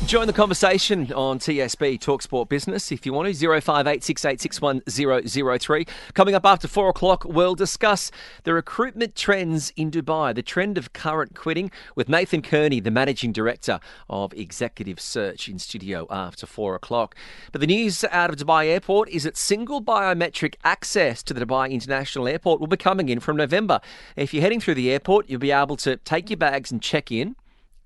Join the conversation on TSB Talksport Business if you want to. 0586861003. Coming up after 4 o'clock, we'll discuss the recruitment trends in Dubai, the trend of current quitting, with Nathan Kearney, the Managing Director of Executive Search, in studio after 4 o'clock. But the news out of Dubai Airport is that single biometric access to the Dubai International Airport will be coming in from November. If you're heading through the airport, you'll be able to take your bags and check in,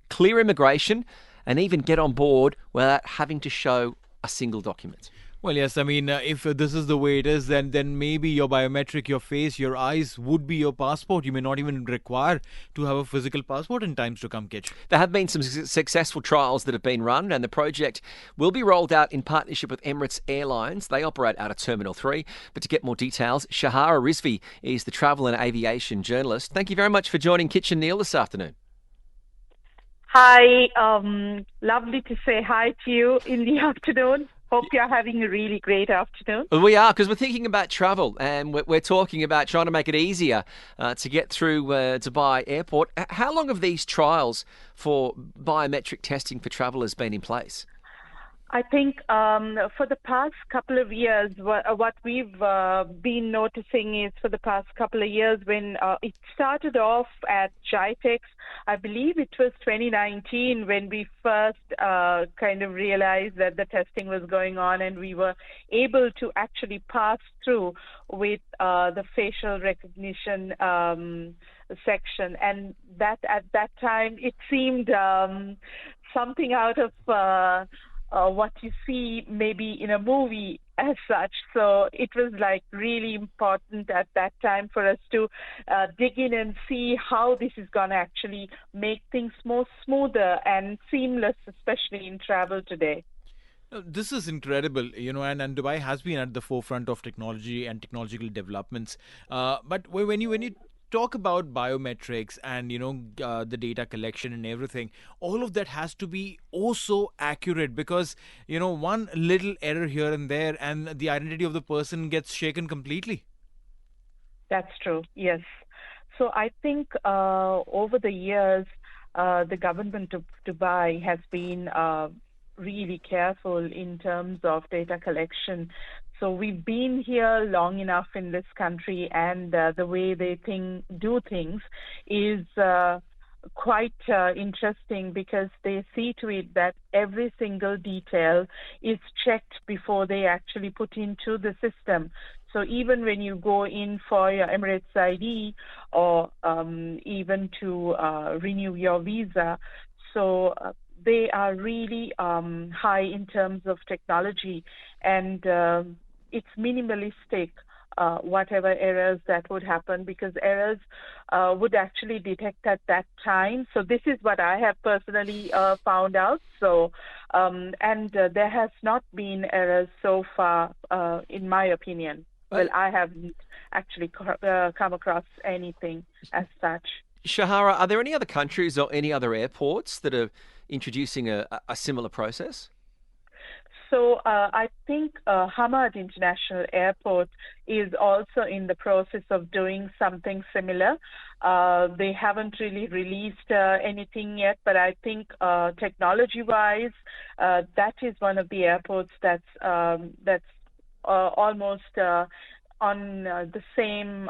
clear immigration, and even get on board without having to show a single document. Well, yes, I mean, if this is the way it is, then maybe your biometric, your face, your eyes would be your passport. You may not even require to have a physical passport in times to come, Kitch. There have been some successful trials that have been run, and the project will be rolled out in partnership with Emirates Airlines. They operate out of Terminal 3. But to get more details, Shehara Rizvi is the travel and aviation journalist. Thank you very much for joining Kitch and Neil this afternoon. Hi, lovely to say hi to you in the afternoon. Hope you're having a really great afternoon. Well, we are, because we're thinking about travel, and we're talking about trying to make it easier to get through Dubai Airport. How long have these trials for biometric testing for travellers been in place? I think for the past couple of years, what we've been noticing is for the past couple of years when it started off at GITEX, I believe it was 2019 when we first kind of realized that the testing was going on and we were able to actually pass through with the facial recognition section. And that at that time, it seemed something out of what you see maybe in a movie as such. So it was like really important at that time for us to dig in and see how this is going to actually make things more smoother and seamless, especially in travel today. This is incredible, and Dubai has been at the forefront of technology and technological developments. But when you talk about biometrics and the data collection and everything, all of that has to be so accurate, because one little error here and there and the identity of the person gets shaken completely. That's true, yes. So I think over the years the government of Dubai has been really careful in terms of data collection. So we've been here long enough in this country, and the way they do things is quite interesting, because they see to it that every single detail is checked before they actually put into the system. So even when you go in for your Emirates ID or even to renew your visa, so they are really high in terms of technology, and it's minimalistic, whatever errors that would happen, because errors would actually detect at that time. So this is what I have personally found out. So, and there has not been errors so far, in my opinion. Well, I haven't actually come across anything as such. Shehara, are there any other countries or any other airports that are introducing a similar process? So I think Hamad International Airport is also in the process of doing something similar. They haven't really released anything yet, but I think technology-wise, that is one of the airports that's almost on the same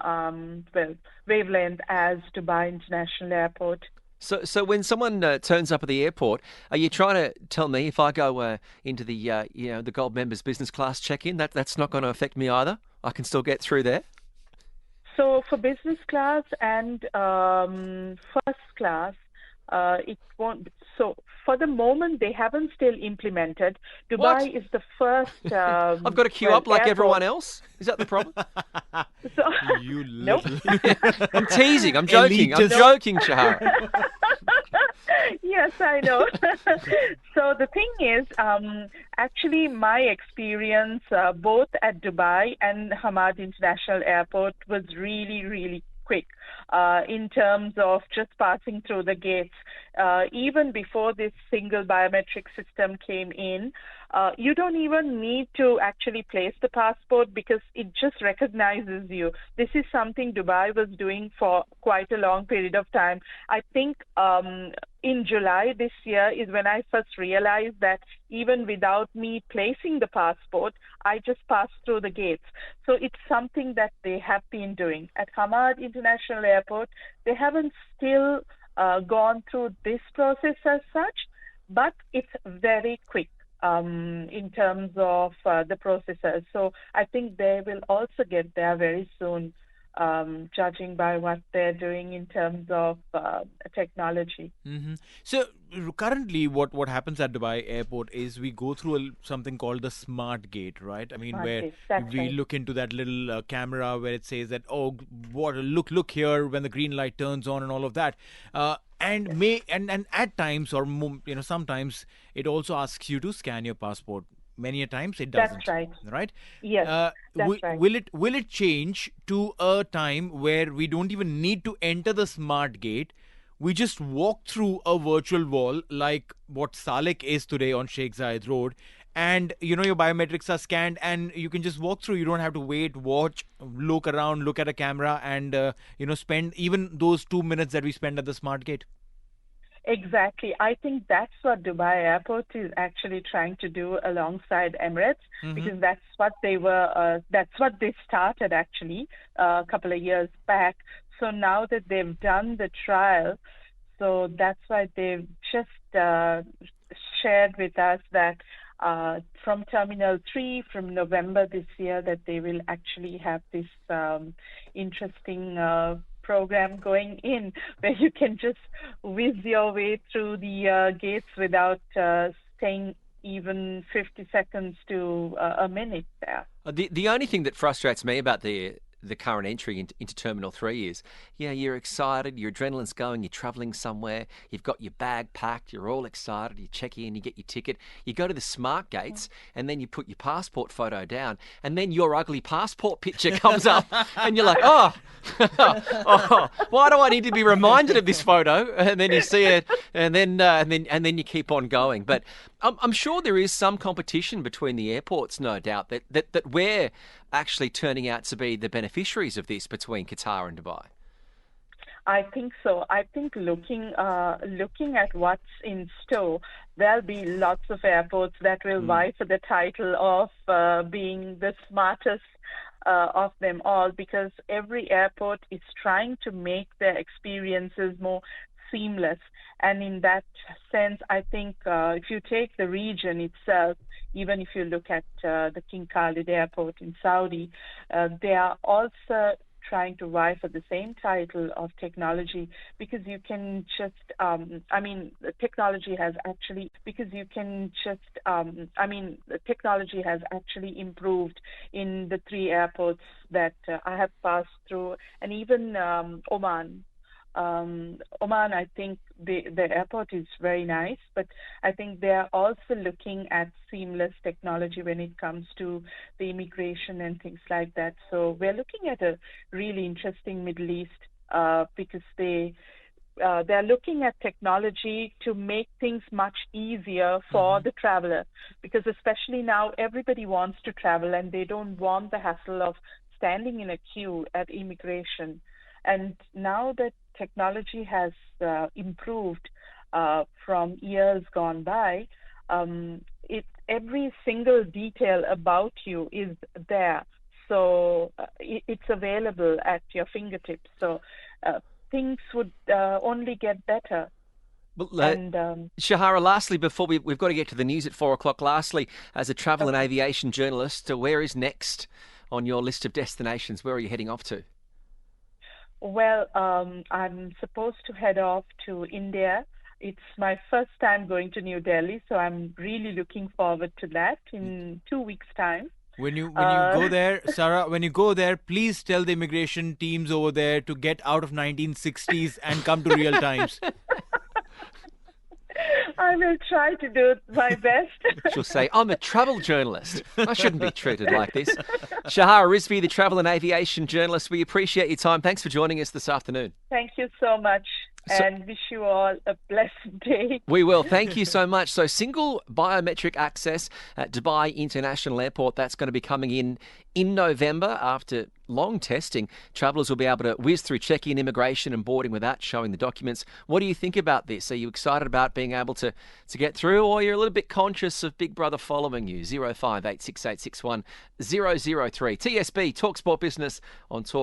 wavelength as Dubai International Airport. So when someone turns up at the airport, are you trying to tell me if I go into the the Gold Members Business Class check-in, that's not going to affect me either? I can still get through there? So for business class and first class, it won't. So for the moment, they haven't still implemented. Dubai What? is the first. I've got to queue up like airport. everyone else? Is that the problem? So, You Nope. little. I'm teasing. I'm joking. I'm Elitist. joking, Shehara. Yes, I know. So the thing is, actually, my experience both at Dubai and Hamad International Airport was really, really quick in terms of just passing through the gates. even before this single biometric system came in, you don't even need to actually place the passport because it just recognizes you. This is something Dubai was doing for quite a long period of time. I think in July this year is when I first realized that even without me placing the passport, I just passed through the gates. So it's something that they have been doing. At Hamad International Airport, they haven't still gone through this process as such, but it's very quick in terms of the processors. So I think they will also get there very soon, judging by what they're doing in terms of technology. Mm-hmm. So currently, what happens at Dubai Airport is we go through something called the smart gate, right? I mean, where we look into that little camera where it says that, oh, what look here when the green light turns on and all of that. And at times or sometimes it also asks you to scan your passport. Many a times it doesn't. That's right. Right? Yes, that's right. Will it change to a time where we don't even need to enter the smart gate? We just walk through a virtual wall like what Salik is today on Sheikh Zayed Road, and your biometrics are scanned and you can just walk through. You don't have to wait, watch, look around, look at a camera, and spend even those 2 minutes that we spend at the smart gate. Exactly. I think that's what Dubai Airport is actually trying to do alongside Emirates, because that's what they started actually a couple of years back. So now that they've done the trial, so that's why they've just shared with us that from Terminal 3, from November this year, that they will actually have this interesting program going in where you can just whiz your way through the gates without staying even 50 seconds to a minute there. The only thing that frustrates me about the current entry into Terminal 3 is, you're excited, your adrenaline's going, you're travelling somewhere, you've got your bag packed, you're all excited, you check in, you get your ticket, you go to the smart gates, and then you put your passport photo down, and then your ugly passport picture comes up, and you're like, oh, why do I need to be reminded of this photo? And then you see it, and then you keep on going. But I'm sure there is some competition between the airports, no doubt, that we're actually turning out to be the beneficiaries of this between Qatar and Dubai. I think so. I think looking at what's in store, there'll be lots of airports that will vie for the title of being the smartest of them all, because every airport is trying to make their experiences more seamless. And in that sense, I think if you take the region itself, even if you look at the King Khalid Airport in Saudi, they are also trying to vie for the same title of technology, because you can just, technology has actually improved in the three airports that I have passed through, and even Oman. Oman, I think the airport is very nice, but I think they are also looking at seamless technology when it comes to the immigration and things like that. So we're looking at a really interesting Middle East because they're looking at technology to make things much easier for the traveler, because especially now everybody wants to travel and they don't want the hassle of standing in a queue at immigration. And now that technology has improved from years gone by, every single detail about you is there. So it's available at your fingertips. So things would only get better. Well, Shehara, lastly, before we've got to get to the news at 4 o'clock, lastly, as a travel and aviation journalist, where is next on your list of destinations? Where are you heading off to? Well, I'm supposed to head off to India. It's my first time going to New Delhi, so I'm really looking forward to that in 2 weeks' time. When you go there, Sarah, when you go there, please tell the immigration teams over there to get out of 1960s and come to real times. I will try to do my best. She'll say, I'm a travel journalist. I shouldn't be treated like this. Shehara Rizvi, the travel and aviation journalist, we appreciate your time. Thanks for joining us this afternoon. Thank you so much. and wish you all a blessed day. We will. Thank you so much. So single biometric access at Dubai International Airport, that's going to be coming in November after long testing. Travellers will be able to whiz through check-in, immigration and boarding without showing the documents. What do you think about this? Are you excited about being able to get through, or you're a little bit conscious of Big Brother following you? 0586861003. TSB, Talk Sport Business on Talk.